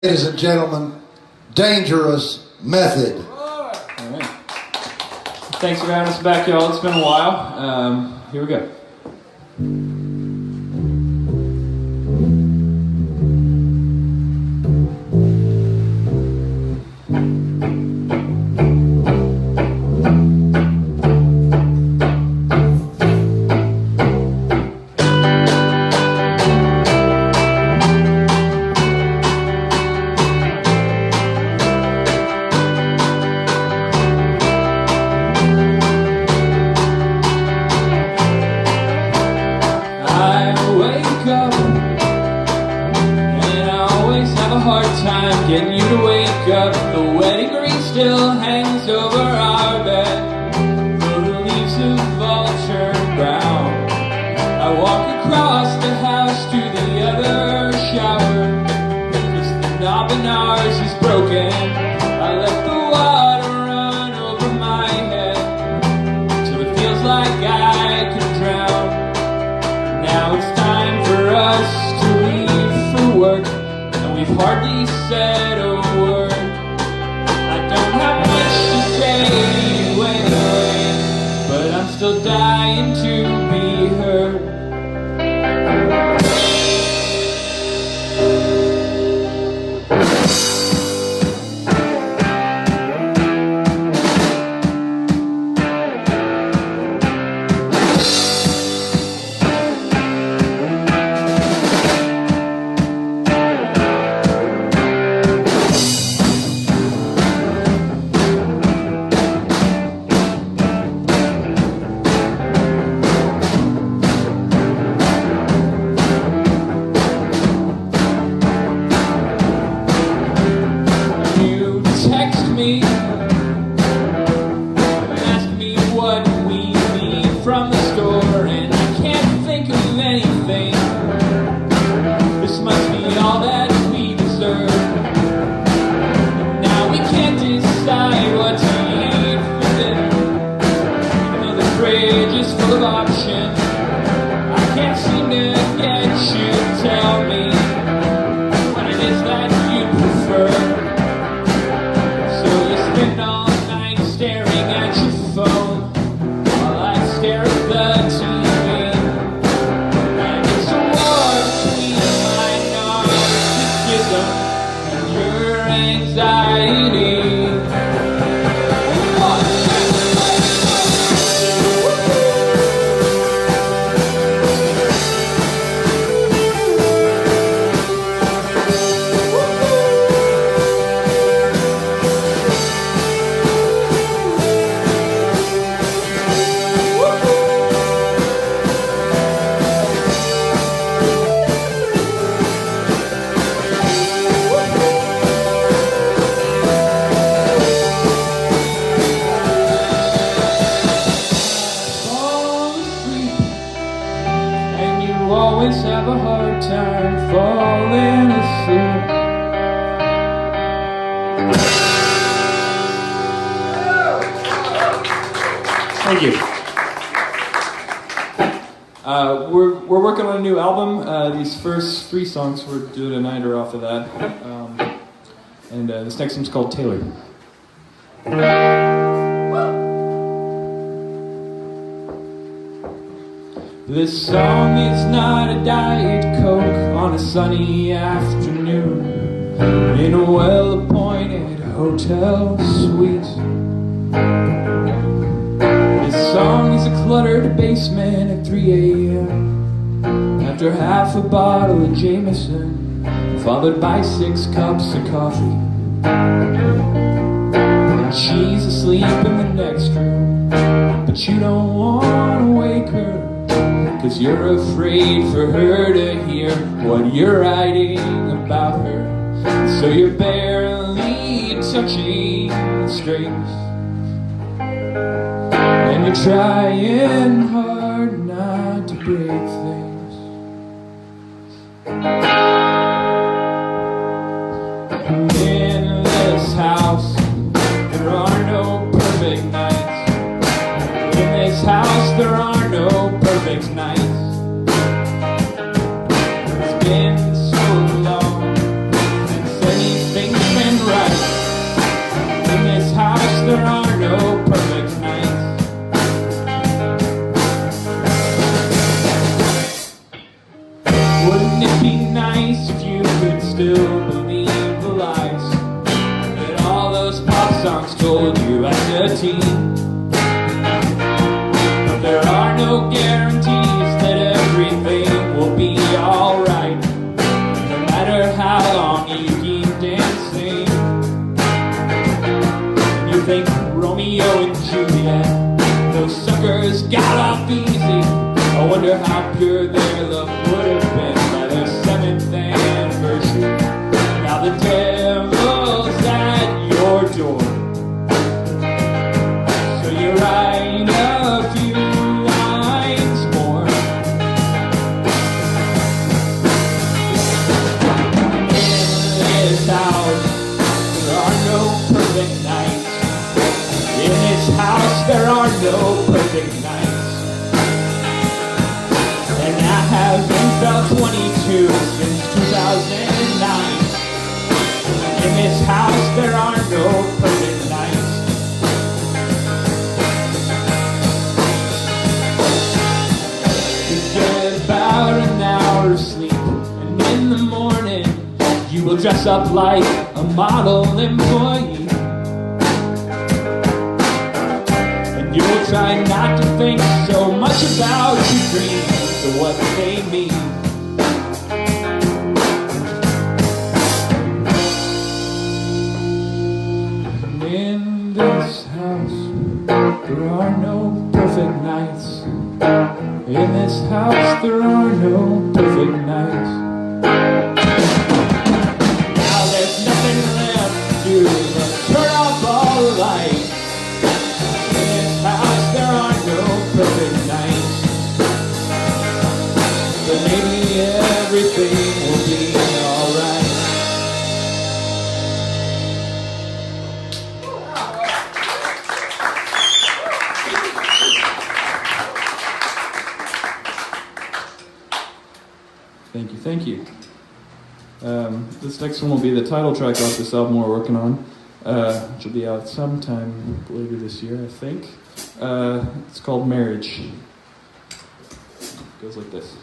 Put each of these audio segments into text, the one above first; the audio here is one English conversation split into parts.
Ladies and gentlemen, Dangerous Method. All right. Thanks for having us back, y'all. It's been a while. Here we go. Getting you to wake up. The wedding ring still hangs over our bed, though the leaves have all turned brown. I walk across the house to the other shower, 'cause the knob in ours is broken. I let the water run over my head till it feels like I could drown. Now it's time for us to leave for work, and we've hardly said a word. I don't have much to say anyway, but I'm still dying to be heard. Ask me what we need from the store, and I can't think of anything. This must be all that we deserve. Now we can't decide what to eat for dinner, even though the fridge is full of options. I can't seem to get you to tell me what it is that you prefer. Always have a hard time falling asleep. Thank you. We're working on a new album. These first 3 songs we're doing tonight are off of that. And this next one's called Taylor. This song is not a Diet Coke on a sunny afternoon in a well-appointed hotel suite. This song is a cluttered basement at 3 a.m. after half a bottle of Jameson, followed by 6 cups of coffee. And she's asleep in the next room, but you don't want to wake her, 'cause you're afraid for her to hear what you're writing about her. So you're barely touching the strings, and you're trying hard not to break things. In this house, there are no perfect nights. In this house, there are no perfect nights. It's been so long since any wonder how pure their love would have been by their 7th anniversary. Now the devil's at your door, so you write a few lines more. In this house, there are no perfect nights. In this house, there are no perfect nights. And I haven't felt 22 since 2009. In this house, there are no perfect nights. You get about an hour's sleep, and in the morning, you will dress up like a model employee. And you'll try not to think so much about your dreams or what they mean. And in this house, there are no perfect nights. In this house, there are no perfect nights. Now there's nothing left to do but turn off all the lights. In this house, there are no perfect nights. But maybe everything will be alright. Thank you, thank you. This next one will be the title track off this album we're working on, which will be out sometime later this year, I think. It's called Marriage. It goes like this.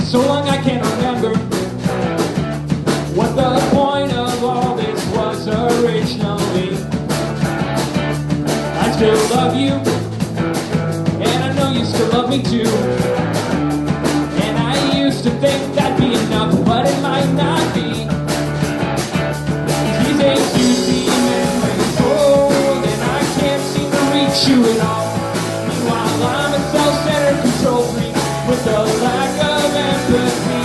So long I can't remember what the point of all this was originally. I still love you, and I know you still love me too. And I used to think that'd be enough, but it might not be. These days you seem memories old, and I can't seem to reach you at all. Meanwhile I'm a self-centered control freak with a lack of empathy.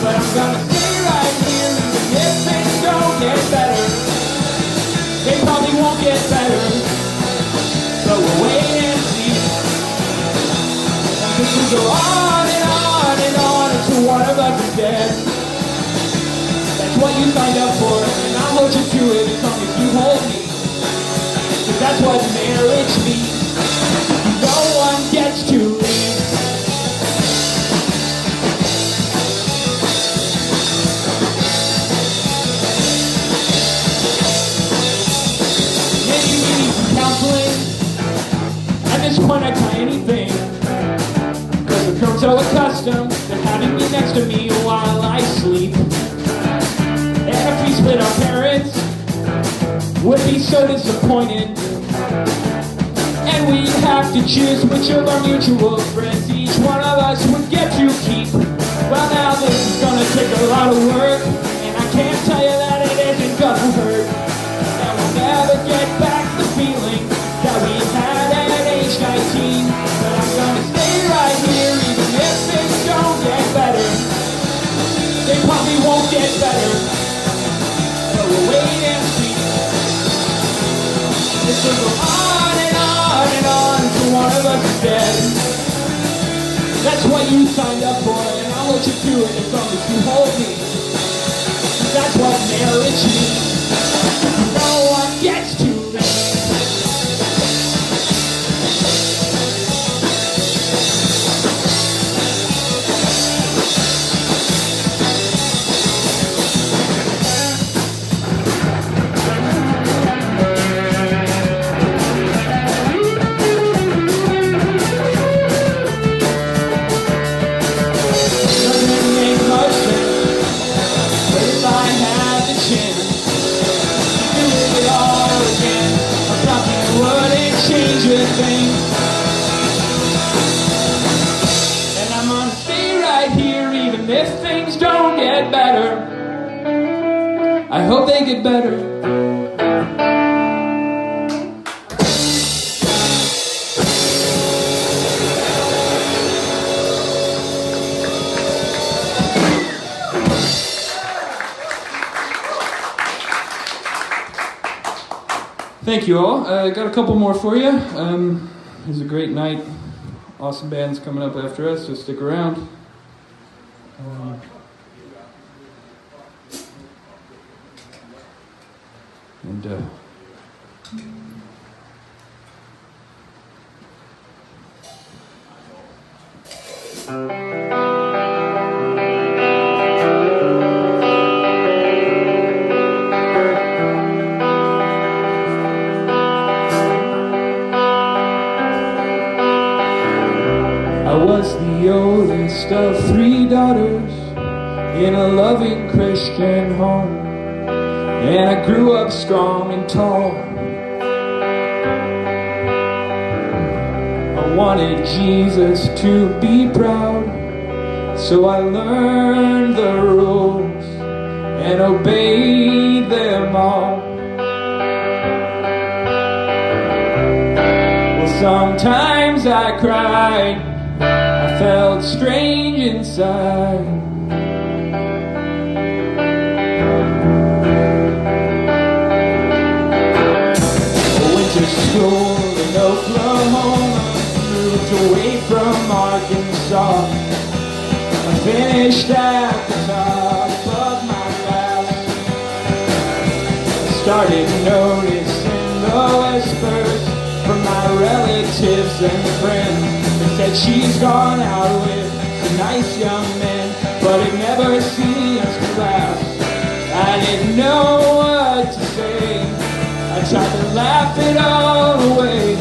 But I'm gonna stay right here even if things don't get better. They probably won't get better, but we'll wait and see. And this will go on and on and on until one of us is dead. That's what you signed up for, and I'll hold you to it as long as you hold me. 'Cause that's what marriage means. No one gets to leave. Maybe we need some counseling. At this point I'd try anything, 'cause I've grown so accustomed to having you next to me while I sleep. And if we split our parents, would be so disappointed. And we'd have to choose which of our mutual friends each one of us would get to keep. Well, now this is gonna take a lot of work, and I can't tell you that it isn't gonna hurt. And we'll never get back the feeling that we had at age 19. But I'm gonna stay right here even if things don't get better. They probably won't get better, but we'll wait and see. This will go on and on and on until one of us is dead. That's what you signed up for, and I'll let you do it as long as you hold me. That's what marriage means. No one gets to live. Doesn't make much sense, but if I had the chance, stay right here even if things don't get better. I hope they get better. Thank you all. I got a couple more for you. It's a great night. Awesome bands coming up after us, so stick around. I was the oldest of 3 daughters in a loving Christian home, and I grew up strong and tall. I wanted Jesus to be proud, so I learned the rules and obeyed them all. Well, sometimes I cried, I felt strange inside. I went to school in Oklahoma, moved away from Arkansas. I finished at the top of my class. I started noticing the whispers from my relatives and friends. They said she's gone out with some nice young men, but it never seems to last. I didn't know what to say. I tried to laugh it all away.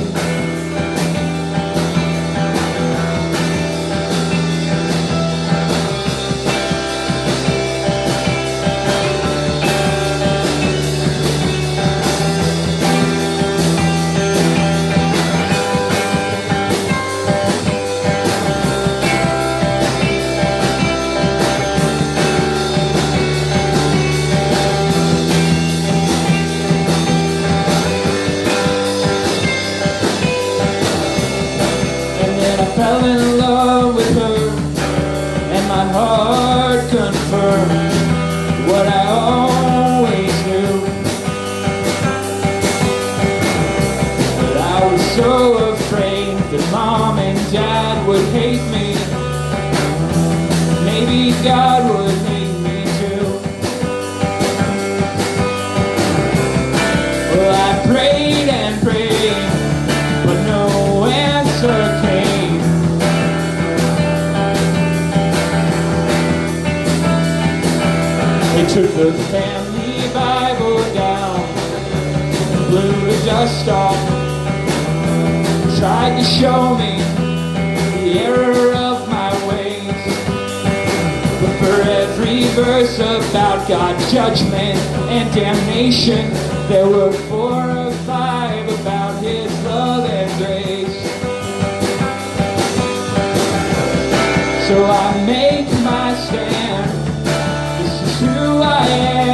Fell in love with her, and my heart confirmed what I always knew. But I was so afraid that Mom and Dad would hate me. Maybe God would hate me too. Well, I prayed and prayed, but no answer came. They took the family Bible down, blew the dust off, tried to show me the error of my ways. But for every verse about God's judgment and damnation, there were 4 or 5 about His love and grace. So I make my stand. This is who I am.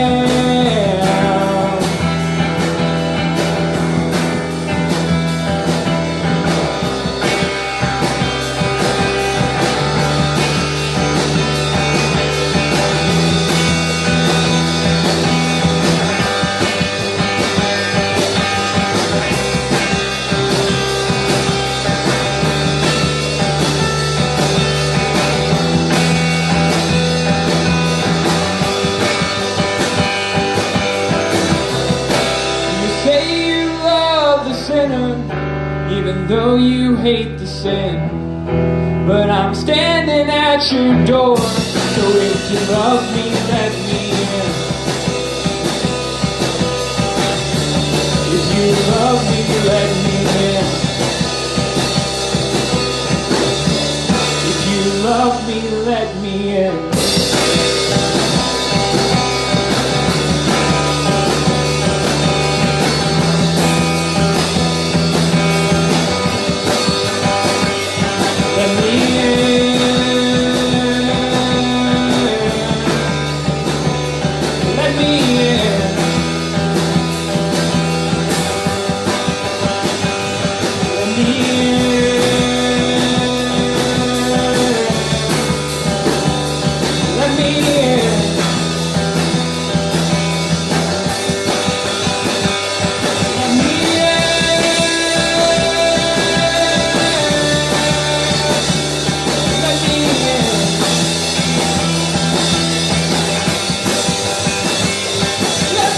Even though you hate the sin, but I'm standing at your door. So if you love me, let me in. If you love me, let me in. If you love me, let me in. Let me in. Let me in. Let me in. Let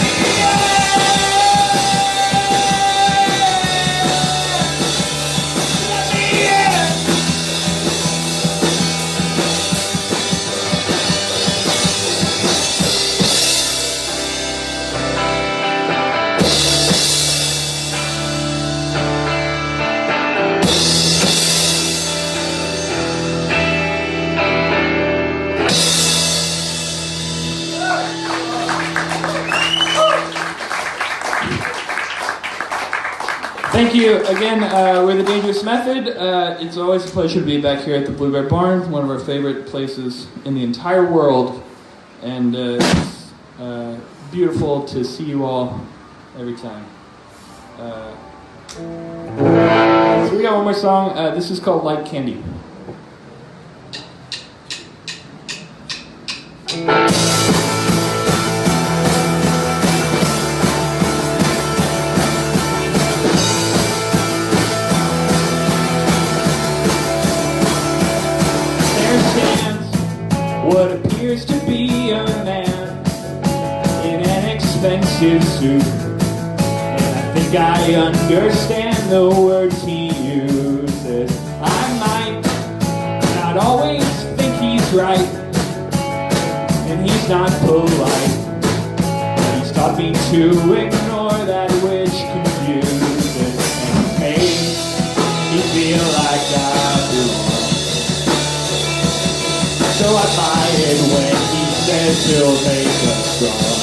me in. Thank you again. We're the Dangerous Method. It's always a pleasure to be back here at the Bluebird Barn, one of our favorite places in the entire world, and it's beautiful to see you all every time. So we got one more song. This is called Like Candy. What appears to be a man in an expensive suit, and I think I understand the words he uses. I might not always think he's right, and he's not polite, but he's taught me to ignore that which confuses and makes me feel like I belong. So I buy it when he says he'll make us strong.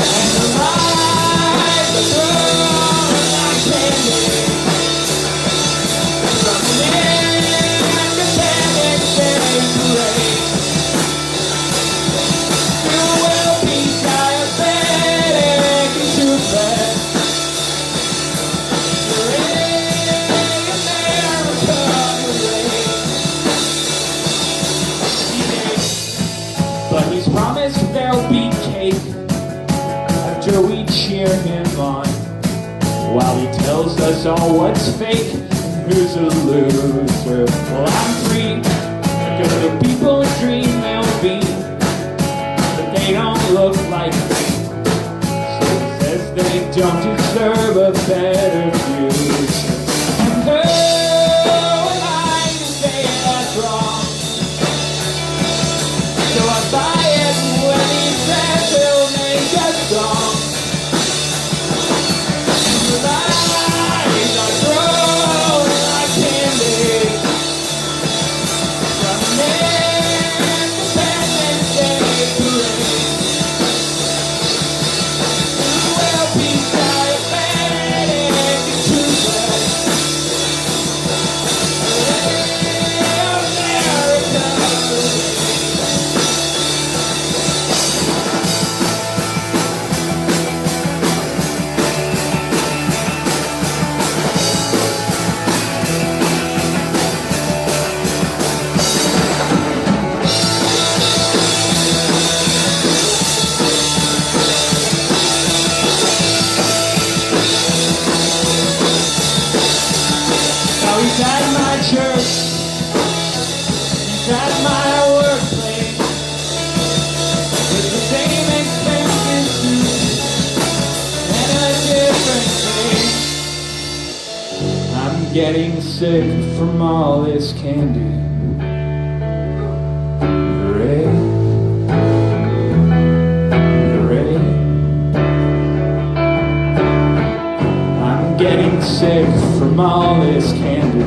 And the lights are thrown like candy from an Independence Day parade. You will be diabetic and toothless. But he's promised there'll be cake after we cheer him on, while he tells us all what's fake and who's a loser. Well, I'm free, because the people dream they'll be, but they don't look like me. So he says they don't deserve a better future. And who am I to say that's wrong? So I buy it when he says he'll make us strong. The lights are thrown like candy from an Independence Day parade. We'll be diabetic and toothless. He's at my church, he's at my workplace, with the same expensive suit and a different face. I'm getting sick from all this candy. Hooray, hooray. I'm getting sick from all this candy.